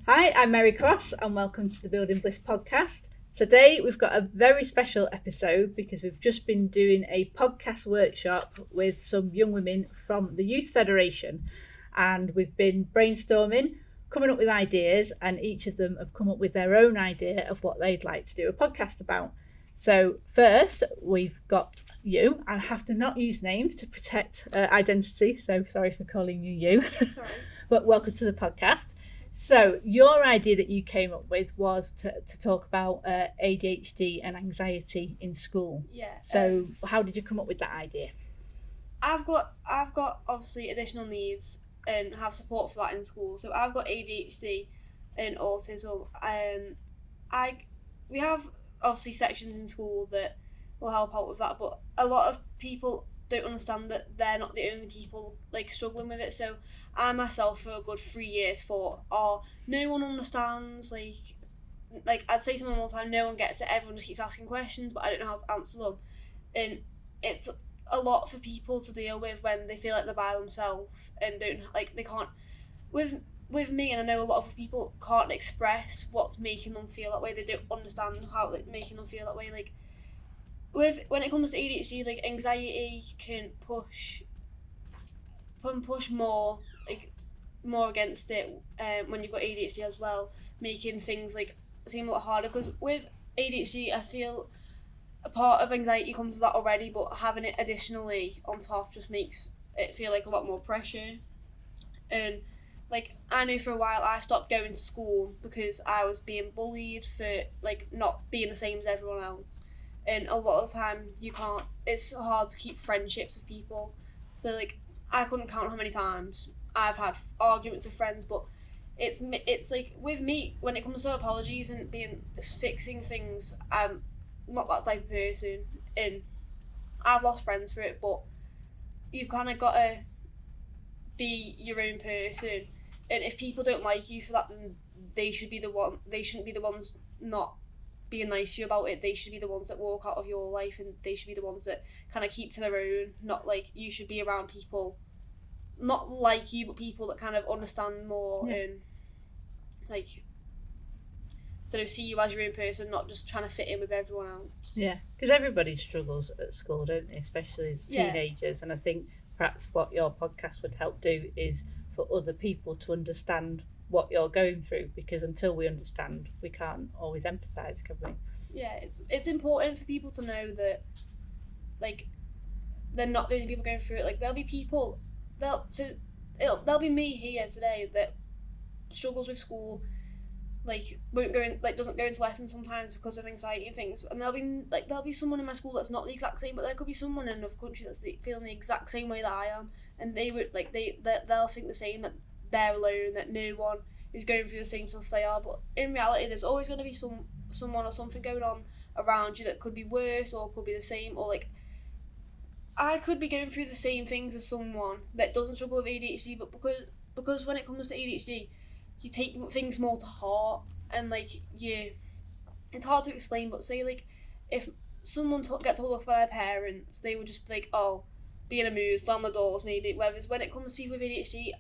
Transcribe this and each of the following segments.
Hi, I'm Mary Cross and welcome to the Building Bliss podcast. Today we've got a very special episode because we've just been doing a podcast workshop with some young women from the Youth Federation, and we've been brainstorming, coming up with ideas, and each of them have come up with their own idea of what they'd like to do a podcast about. So first we've got you. I have to not use names to protect identity, so sorry for calling you. Sorry. But welcome to the podcast. So your idea that you came up with was to talk about ADHD and anxiety in school. Yeah. So how did you come up with that idea? I've got obviously additional needs and have support for that in school. So I've got ADHD and autism. We have obviously sections in school that will help out with that, but a lot of people don't understand that they're not the only people struggling with it. So I myself for a good 3 years thought, no one understands, like I'd say to them all the time, no one gets it, everyone just keeps asking questions but I don't know how to answer them. And it's a lot for people to deal with when they feel like they're by themselves and they can't with me, and I know a lot of people can't express what's making them feel that way. They don't understand how making them feel that way. When it comes to ADHD, anxiety can push more against it when you've got ADHD as well, making things seem a lot harder. Because with ADHD, I feel a part of anxiety comes with that already, but having it additionally on top just makes it feel like a lot more pressure. And I know for a while I stopped going to school because I was being bullied for not being the same as everyone else. And a lot of the time it's hard to keep friendships with people. So I couldn't count how many times I've had arguments with friends, but it's with me, when it comes to apologies and fixing things, I'm not that type of person, and I've lost friends for it. But you've kind of got to be your own person, and if people don't like you for that, then they shouldn't be the ones not being nice to you about it. They should be the ones that walk out of your life, and they should be the ones that kind of keep to their own. Not you should be around people not like you, but people that kind of understand more, and see you as your own person, not just trying to fit in with everyone else. Yeah, because everybody struggles at school, don't they, especially as teenagers. And I think perhaps what your podcast would help do is for other people to understand what you're going through, because until we understand, we can't always empathise, can we? Yeah, it's important for people to know that they're not the only people going through it. There'll be people there'll be me here today that struggles with school, won't go in, doesn't go into lessons sometimes because of anxiety and things, and there'll be someone in my school that's not the exact same, but there could be someone in another country that's feeling the exact same way that I am, and they would they'll think the same, that they're alone, that no one is going through the same stuff they are. But in reality, there's always going to be someone or something going on around you that could be worse or could be the same, or I could be going through the same things as someone that doesn't struggle with ADHD, but because when it comes to ADHD, you take things more to heart, and it's hard to explain, but say if someone get told off by their parents, they would just be be in a mood, slam the doors maybe. Whereas when it comes to people with ADHD,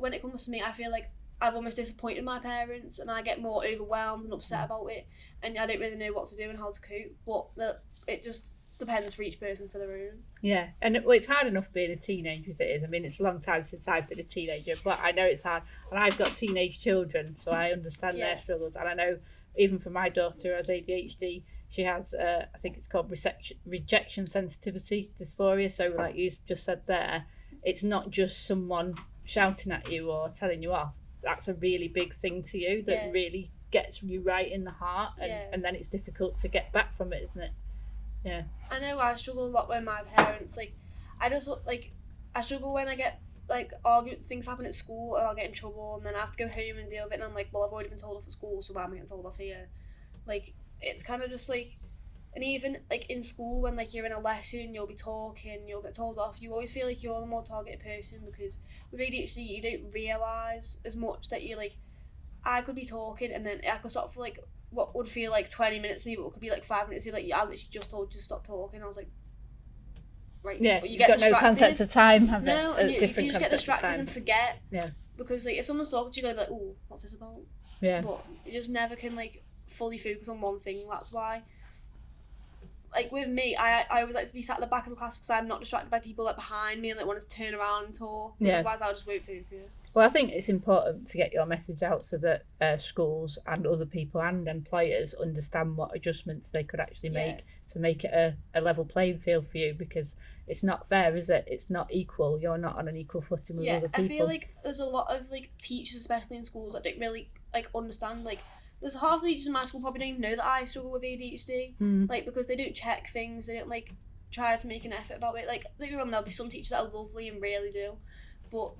when it comes to me, I feel like I've almost disappointed my parents, and I get more overwhelmed and upset about it, and I don't really know what to do and how to cope. But it just depends for each person for their own. Yeah, and it's hard enough being a teenager as it is. I mean, it's a long time since I've been a teenager, but I know it's hard, and I've got teenage children, so I understand their struggles. And I know even for my daughter who has ADHD, she has I think it's called rejection sensitivity dysphoria. So like you just said there, it's not just someone shouting at you or telling you off. That's a really big thing to you that really gets you right in the heart, and then it's difficult to get back from it, isn't it? Yeah. I know I struggle a lot with my parents. I struggle when I get arguments, things happen at school, and I'll get in trouble, and then I have to go home and deal with it, and I'm well, I've already been told off at school, so why am I getting told off here? It's kind of just and even in school, when you're in a lesson, you'll be talking, you'll get told off, you always feel like you're the more targeted person, because with ADHD you don't realise as much that you're I could be talking, and then I could sort of what would feel 20 minutes to me, but it could be 5 minutes. I literally just told you to stop talking. I was right. Yeah, you got no concept of time, have no, it? You just get distracted and forget. Yeah. Because if someone's talking to you, you're gonna be oh, what's this about? Yeah. But you just never can like fully focus on one thing. That's why. Like with me, I always like to be sat at the back of the class because I'm not distracted by people like behind me and like want us to turn around and talk. Yeah. Otherwise, I'll just won't focus. Well, I think it's important to get your message out so that schools and other people and employers understand what adjustments they could actually make to make it a level playing field for you, because it's not fair, is it? It's not equal. You're not on an equal footing with other people. I feel like there's a lot of like teachers, especially in schools, that don't really like understand like. There's half the teachers in my school probably don't even know that I struggle with ADHD, like because they don't check things, they don't like try to make an effort about it. Like don't get me wrong, there'll be some teachers that are lovely and really do, but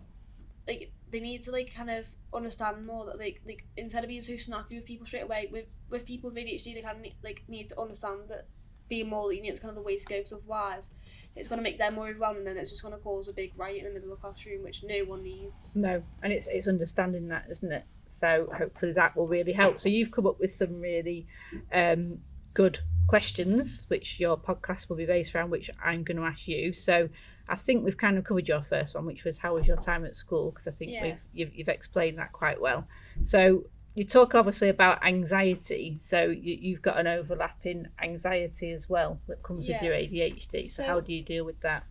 like they need to like kind of understand more that like instead of being so snappy with people straight away, with people with ADHD, they kind of need to understand that being more lenient is kind of the way to go, because otherwise it's going to make them more overwhelmed and then it's just going to cause a big riot in the middle of the classroom, which no one needs. No, and it's understanding that, isn't it? So hopefully that will really help. So you've come up with some really good questions, which your podcast will be based around, which I'm going to ask you. So I think we've kind of covered your first one, which was how was your time at school? Because I think you've explained that quite well. So you talk obviously about anxiety. So you've got an overlapping anxiety as well that comes with your ADHD. So how do you deal with that?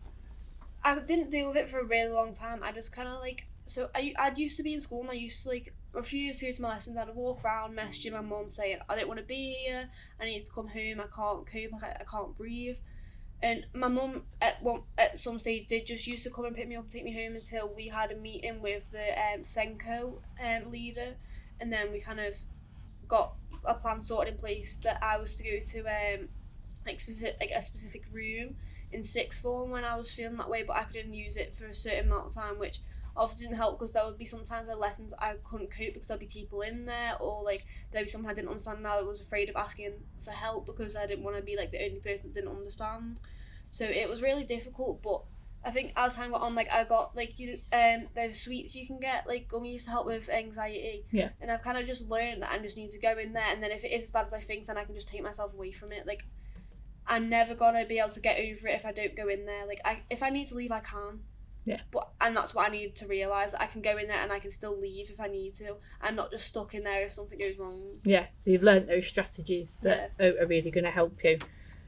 I didn't deal with it for a really long time. I just kind of like, so I used to be in school and I used to like refuse to go to my lessons. I'd walk around messaging my mum saying I don't want to be here, I need to come home, I can't cope, I can't breathe. And my mum at some stage did just used to come and pick me up and take me home until we had a meeting with the Senko leader, and then we kind of got a plan sorted in place that I was to go to a specific room in sixth form when I was feeling that way, but I couldn't use it for a certain amount of time, which obviously didn't help because there would be some times where lessons I couldn't cope because there'd be people in there, or like there'd be something I didn't understand and I was afraid of asking for help because I didn't want to be like the only person that didn't understand. So it was really difficult, but I think as time went on, like I got like there's sweets you can get, like gummies to help with anxiety. Yeah. And I've kind of just learned that I just need to go in there, and then if it is as bad as I think, then I can just take myself away from it. Like I'm never gonna be able to get over it if I don't go in there. Like if I need to leave, I can. Yeah. And that's what I need to realise, that I can go in there and I can still leave if I need to. I'm not just stuck in there if something goes wrong. Yeah. So you've learnt those strategies that are really going to help you.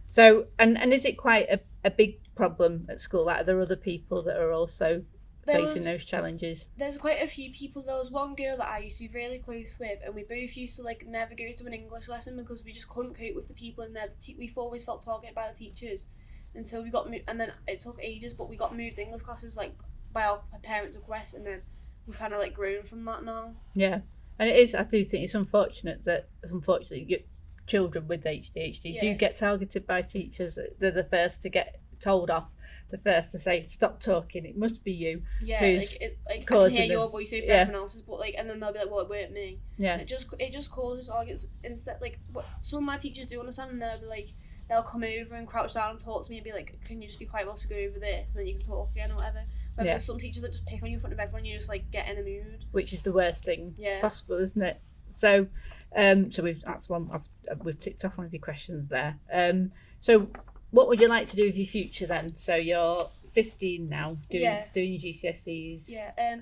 So and is it quite a big problem at school? Like, are there other people that are also facing those challenges? There's quite a few people. There was one girl that I used to be really close with, and we both used to like never go to an English lesson because we just couldn't cope with the people in there. We've always felt targeted by the teachers until we got and then it took ages, but we got moved English classes like by our parents' request, and then we've kind of like grown from that now. Yeah, and it is. I do think it's unfortunate that unfortunately children with ADHD do get targeted by teachers. They're the first to get told off, the first to say stop talking, it must be you. Yeah, who's like it's like I can hear your voice over everyone else's, but like, and then they'll be like, well, it weren't me. Yeah, it just causes arguments. Instead, like what some of my teachers do understand, and they'll be like, they'll come over and crouch down and talk to me and be like, can you just be quiet whilst we go over this, and then you can talk again or whatever. But there's some teachers that just pick on you in front of everyone, you just like get in a mood, which is the worst thing possible, isn't it? So we've ticked off one of your questions there. So what would you like to do with your future then? So you're 15 now, doing your GCSEs. Yeah,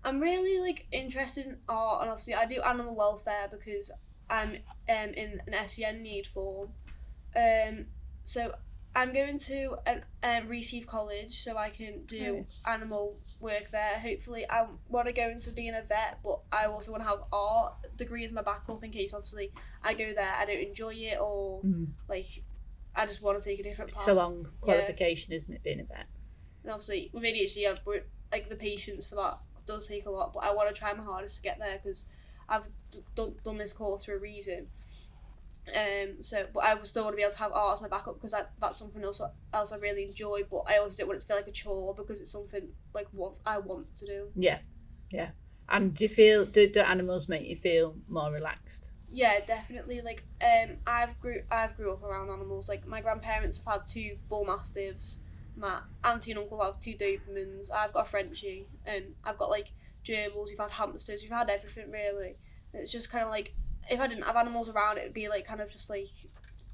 I'm really like interested in art, and obviously I do animal welfare because I'm in an SEN need form. So I'm going to Receive College so I can do animal work there. Hopefully I want to go into being a vet, but I also want to have art degree as my backup in case obviously I go there, I don't enjoy it, or like I just want to take a different path. It's a long qualification, isn't it, being a vet? And obviously with ADHD, like the patience for that does take a lot, but I want to try my hardest to get there because I've done this course for a reason. But I still want to be able to have art as my backup because that's something else I really enjoy, but I also don't want it to feel like a chore because it's something like what I want to do. Yeah. And do you feel do animals make you feel more relaxed? Yeah, definitely. Like I've grew up around animals. Like my grandparents have had 2 bull mastiffs. My auntie and uncle have 2 Dobermans. I've got a Frenchie, and I've got like gerbils. We've had hamsters. We've had everything really. And it's just kind of like, if I didn't have animals around, it would be like kind of just like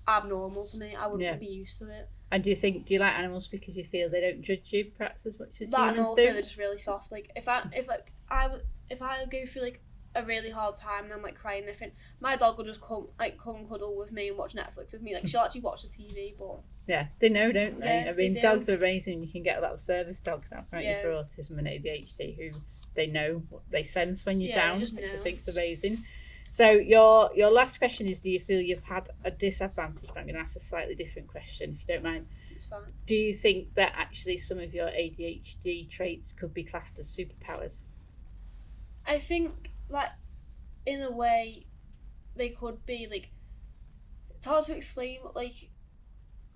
abnormal to me. I wouldn't be used to it. And do you like animals because you feel they don't judge you perhaps as much as that, humans and also do? they're just really soft. Like if I go through like a really hard time and I'm like crying and everything, my dog will just come and cuddle with me and watch Netflix with me. Like she'll actually watch the TV, but yeah, they know, don't they? Yeah, I mean, they do. dogs are amazing. You can get a lot of service dogs now, can't you, Yeah. for autism and ADHD, who they know what they sense when you're Yeah, they down, just which I know. think's amazing. So your last question is: do you feel you've had a disadvantage? But I'm going to ask a slightly different question, if you don't mind. it's fine. Do you think that actually some of your ADHD traits could be classed as superpowers? I think like in a way they could be. Like it's hard to explain, but like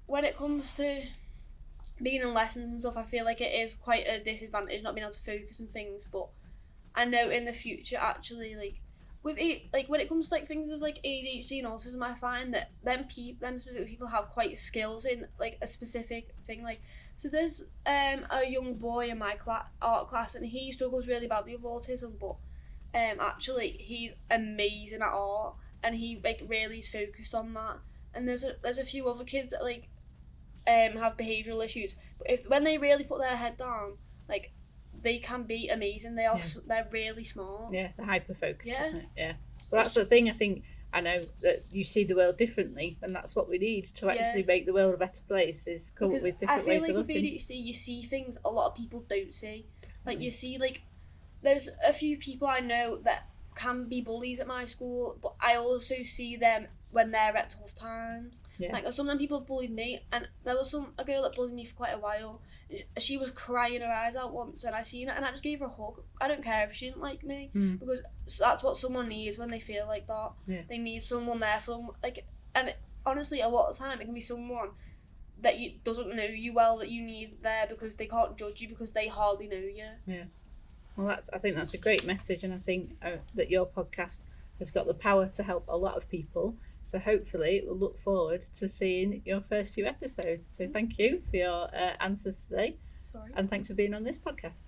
when it comes to being in lessons and stuff, I feel like it is quite a disadvantage not being able to focus and things. But I know in the future, actually, like with like when it comes to like things of like ADHD and autism, I find that them specific people have quite skills in like a specific thing. Like so, there's a young boy in my art class, and he struggles really badly with autism, but actually he's amazing at art, and he like really is focused on that. And there's a few other kids that like have behavioural issues, but when they really put their head down, like they can be amazing. They are they're really smart. Yeah, the hyper focus, Yeah. isn't it? Yeah. Well, that's the thing. I know that you see the world differently, and that's what we need to actually make the world a better place. Is come up with different ways of looking. I feel like with ADHD, you see things a lot of people don't see. Like you see, like there's a few people I know that can be bullies at my school, but I also see them when they're at tough times. Yeah. Like some of them people have bullied me, and there was a girl that bullied me for quite a while. She was crying her eyes out once, and I seen it, and I just gave her a hug. I don't care if she didn't like me, because that's what someone needs when they feel like that. Yeah. They need someone there for them. Like, and honestly, a lot of the time it can be someone that doesn't know you well that you need there because they can't judge you because they hardly know you. Yeah. Well, I think that's a great message, and I think that your podcast has got the power to help a lot of people. So hopefully we'll look forward to seeing your first few episodes. So thank you for your answers today. Sorry. And thanks for being on this podcast.